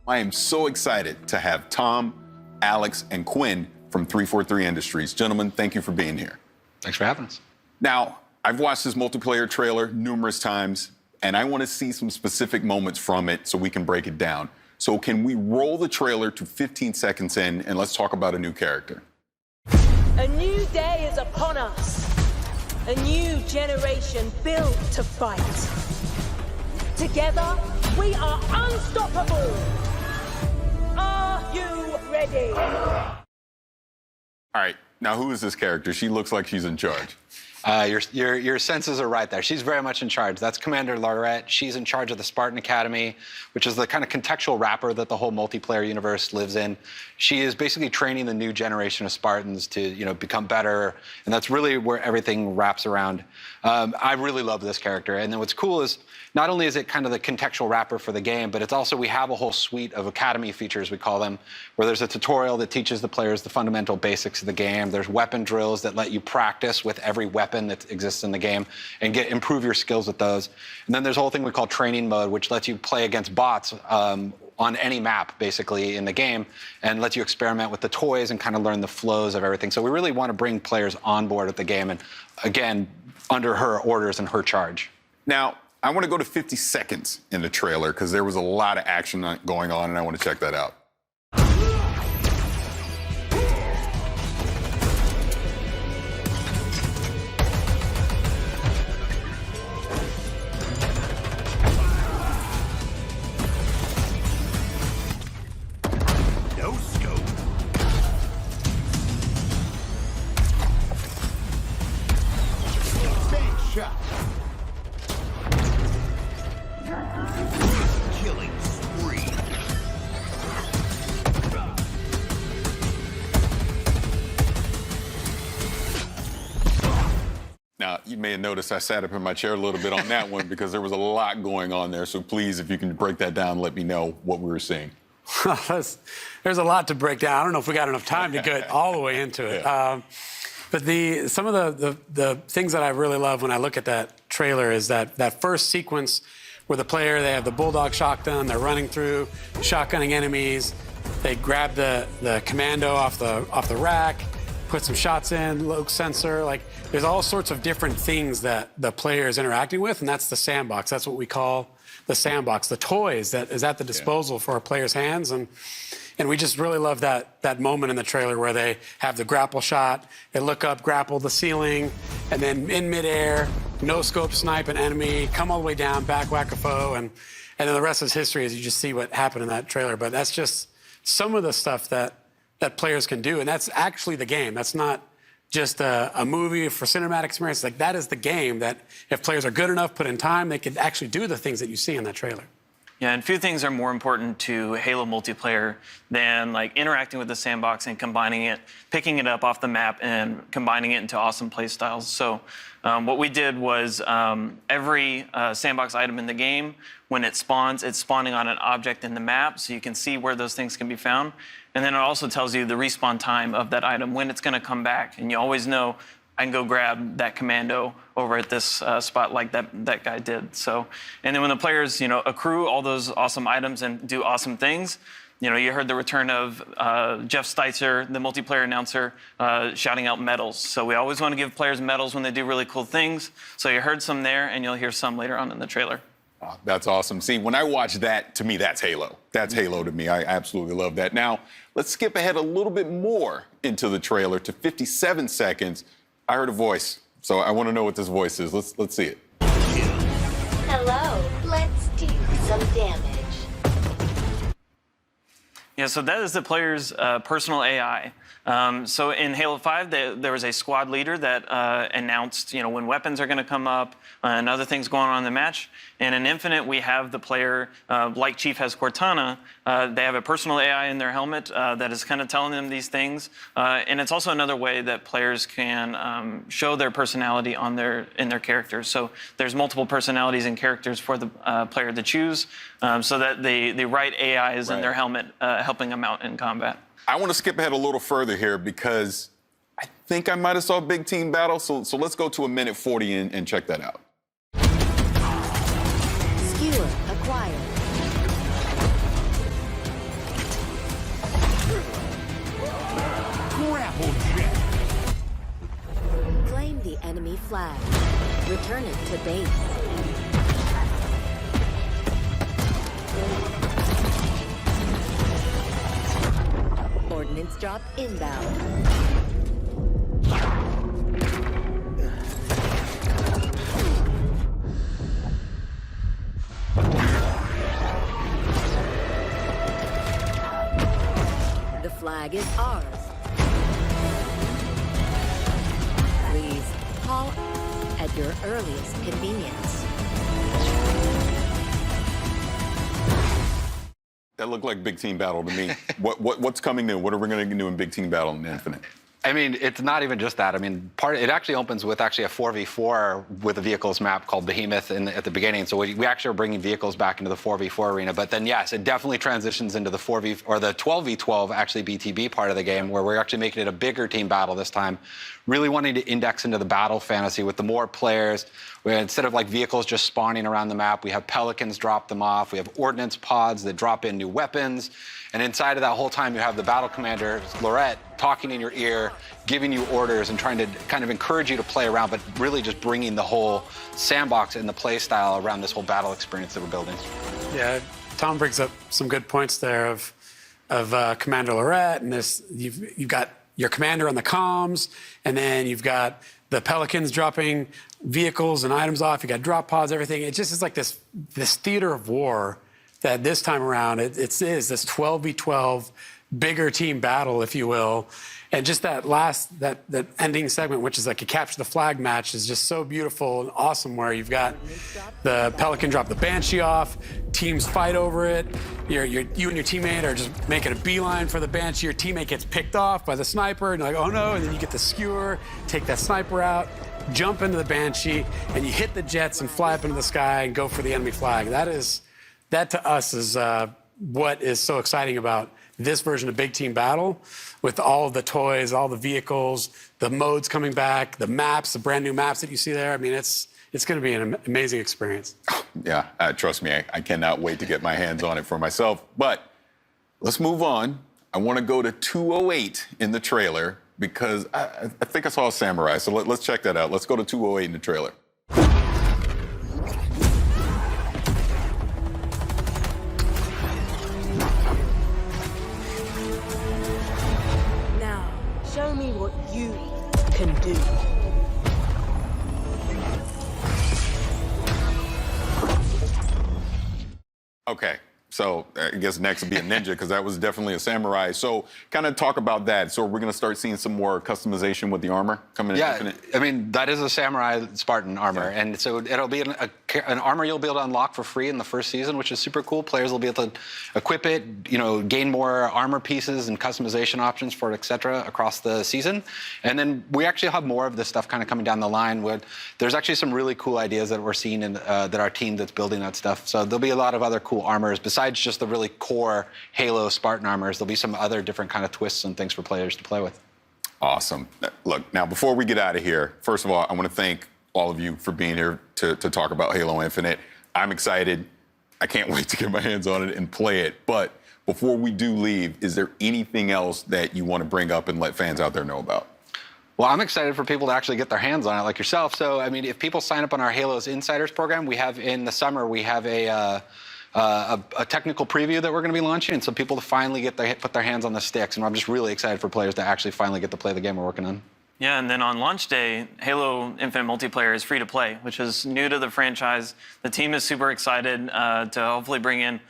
I am so excited to have Tom, Alex, and Quinn from 343 Industries. Gentlemen, thank you for being here. Thanks for having us. Now, I've watched this multiplayer trailer numerous times, and I want to see some specific moments from it so we can break it down. So can we roll the trailer to 15 seconds in, and let's talk about a new character. A new day is upon us. A new generation built to fight. Together, we are unstoppable. Are you ready? All right, now who is this character? She looks like she's in charge. Your senses are right there. She's very much in charge. That's Commander Lorette. She's in charge of the Spartan Academy, which is the kind of contextual wrapper that the whole multiplayer universe lives in. She is basically training the new generation of Spartans to, become better, and that's really where everything wraps around. I really love this character, and then what's cool is not only is it kind of the contextual wrapper for the game, but it's also we have a whole suite of academy features, we call them, where there's a tutorial that teaches the players the fundamental basics of the game. There's weapon drills that let you practice with every weapon that exists in the game and improve your skills with those. And then there's a whole thing we call training mode, which lets you play against bots on any map, basically, in the game, and lets you experiment with the toys and kind of learn the flows of everything. So we really want to bring players on board with the game, and again, under her orders and her charge. Now, I want to go to 50 seconds in the trailer because there was a lot of action going on, and I want to check that out. No scope. Big shot. Killing spree. Now, you may have noticed I sat up in my chair a little bit on that one because there was a lot going on there. So please, if you can break that down, let me know what we were seeing. There's a lot to break down. I don't know if we got enough time to get all the way into it. Yeah. But some of the things that I really love when I look at that trailer is that first sequence where the player, they have the bulldog shotgun, they're running through, shotgunning enemies, they grab the commando off the rack, put some shots in, low sensor, like there's all sorts of different things that the player is interacting with, and that's the sandbox. That's what we call the sandbox, the toys that is at the disposal for a player's hands. And we just really love that moment in the trailer where they have the grapple shot, they look up, grapple the ceiling, and then in midair, no scope snipe an enemy, come all the way down, back whack a foe, and then the rest is history as you just see what happened in that trailer. But that's just some of the stuff that players can do, and that's actually the game. That's not just a movie for cinematic experience. Like, that is the game that if players are good enough, put in time, they could actually do the things that you see in that trailer. Yeah, and few things are more important to Halo multiplayer than like interacting with the sandbox and combining it, picking it up off the map and combining it into awesome play styles. So what we did was every sandbox item in the game, when it spawns, it's spawning on an object in the map, so you can see where those things can be found. And then it also tells you the respawn time of that item, when it's going to come back. And you always know, I can go grab that commando over at this spot like that guy did. So, and then when the players, accrue all those awesome items and do awesome things, you heard the return of Jeff Steitzer, the multiplayer announcer, shouting out medals. So we always want to give players medals when they do really cool things. So you heard some there, and you'll hear some later on in the trailer. Oh, that's awesome. See, when I watch that, to me, that's Halo. That's Halo to me. I absolutely love that. Now, let's skip ahead a little bit more into the trailer to 57 seconds. I heard a voice, so I want to know what this voice is. Let's see it. Hello, let's do some damage. Yeah, so that is the player's personal AI. So in Halo 5, there was a squad leader that announced, when weapons are going to come up and other things going on in the match. And in Infinite, we have the player, like Chief has Cortana, they have a personal AI in their helmet that is kind of telling them these things. And it's also another way that players can show their personality in their characters. So there's multiple personalities and characters for the player to choose, so that the right AI is in their helmet, helping them out in combat. I want to skip ahead a little further here because I think I might have saw Big Team Battle, so let's go to a minute 40 and check that out. Skewer acquired. flag. Return it to base. Ordnance drop inbound. The flag is ours. Please call at your earliest convenience. That looked like Big Team Battle to me. What's coming new? What are we going to do in Big Team Battle in Infinite? I mean, it's not even just that. I mean, it actually opens with actually a 4v4 with a vehicles map called Behemoth at the beginning. So we actually are bringing vehicles back into the 4v4 arena. But then, yes, it definitely transitions into the 4v or the 12v12 actually BTB part of the game, where we're actually making it a bigger team battle this time. Really wanting to index into the battle fantasy with the more players. Instead of like vehicles just spawning around the map, we have pelicans drop them off. We have ordnance pods that drop in new weapons. And inside of that whole time, you have the battle commander, Lorette, talking in your ear, giving you orders and trying to kind of encourage you to play around, but really just bringing the whole sandbox and the play style around this whole battle experience that we're building. Yeah, Tom brings up some good points there of Commander Lorette, and this you've got your commander on the comms, and then you've got the pelicans dropping vehicles and items off. You got drop pods, everything. It just is like this theater of war that this time around it is this 12v12 bigger team battle, if you will. And just that ending segment, which is like a capture the flag match, is just so beautiful and awesome, where you've got the Pelican drop the Banshee off, teams fight over it. You and your teammate are just making a beeline for the Banshee. Your teammate gets picked off by the sniper, and you're like, oh no, and then you get the skewer, take that sniper out, jump into the Banshee, and you hit the jets and fly up into the sky and go for the enemy flag. That to us is what is so exciting about this version of Big Team Battle, with all of the toys, all the vehicles, the modes coming back, the maps, the brand new maps that you see there. I mean, it's going to be an amazing experience. Yeah, trust me, I cannot wait to get my hands on it for myself. But let's move on. I want to go to 208 in the trailer, because I think I saw a samurai. So let's check that out. Let's go to 208 in the trailer. Show me what you can do. Okay, so I guess next would be a ninja, because that was definitely a samurai. So kind of talk about that. So we're going to start seeing some more customization with the armor coming in. Yeah, I mean, that is a samurai Spartan armor. Yeah. And so it'll be an armor you'll be able to unlock for free in the first season, which is super cool. Players will be able to equip it, gain more armor pieces and customization options for it, et cetera, across the season. And then we actually have more of this stuff kind of coming down the line. There's actually some really cool ideas that we're seeing in that our team that's building that stuff. So there'll be a lot of other cool armors besides just the really core Halo Spartan armors. There'll be some other different kind of twists and things for players to play with. Awesome. Look, now before we get out of here, first of all, I want to thank all of you for being here to talk about Halo Infinite. I'm excited. I can't wait to get my hands on it and play it. But before we do leave, is there anything else that you want to bring up and let fans out there know about? Well, I'm excited for people to actually get their hands on it, like yourself. So, I mean, if people sign up on our Halo's Insiders program, we have in the summer, we have a technical preview that we're going to be launching, and so people to finally put their hands on the sticks. And I'm just really excited for players to actually finally get to play the game we're working on. Yeah, and then on launch day, Halo Infinite Multiplayer is free to play, which is new to the franchise. The team is super excited to hopefully bring in,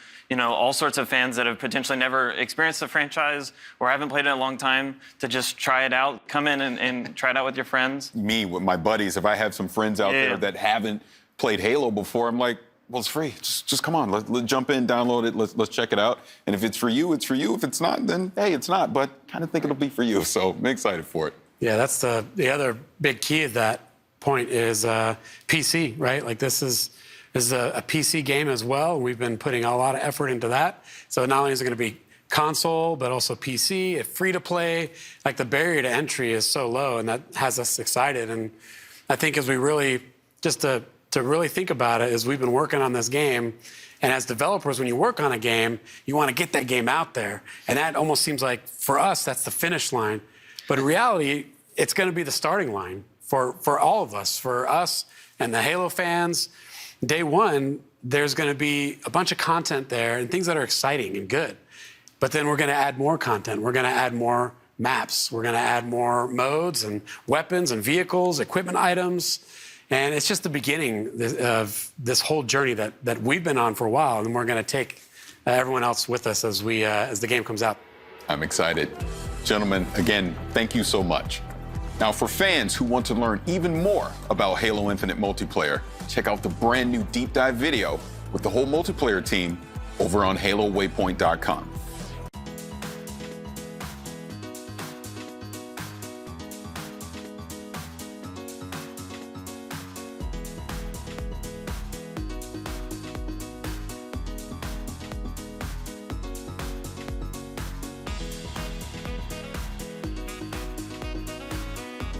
all sorts of fans that have potentially never experienced the franchise or haven't played it in a long time to just try it out. Come in and try it out with your friends. Me, with my buddies, if I have some friends out there that haven't played Halo before, I'm like, well, it's free. Just come on. Let's jump in, download it. Let's check it out. And if it's for you, it's for you. If it's not, then hey, it's not. But kind of think it'll be for you. So I'm excited for it. Yeah, that's the other big key of that point is PC, right? Like this is a PC game as well. We've been putting a lot of effort into that. So not only is it going to be console, but also PC, free to play. Like the barrier to entry is so low, and that has us excited. And I think as we really, just to really think about it, is we've been working on this game. And as developers, when you work on a game, you want to get that game out there. And that almost seems like, for us, that's the finish line. But in reality, it's going to be the starting line for all of us, for us and the Halo fans. Day one, there's going to be a bunch of content there and things that are exciting and good. But then we're going to add more content. We're going to add more maps. We're going to add more modes and weapons and vehicles, equipment items. And it's just the beginning of this whole journey that we've been on for a while, and we're going to take everyone else with us as the game comes out. I'm excited. Gentlemen, again, thank you so much. Now, for fans who want to learn even more about Halo Infinite multiplayer, check out the brand new deep dive video with the whole multiplayer team over on HaloWaypoint.com.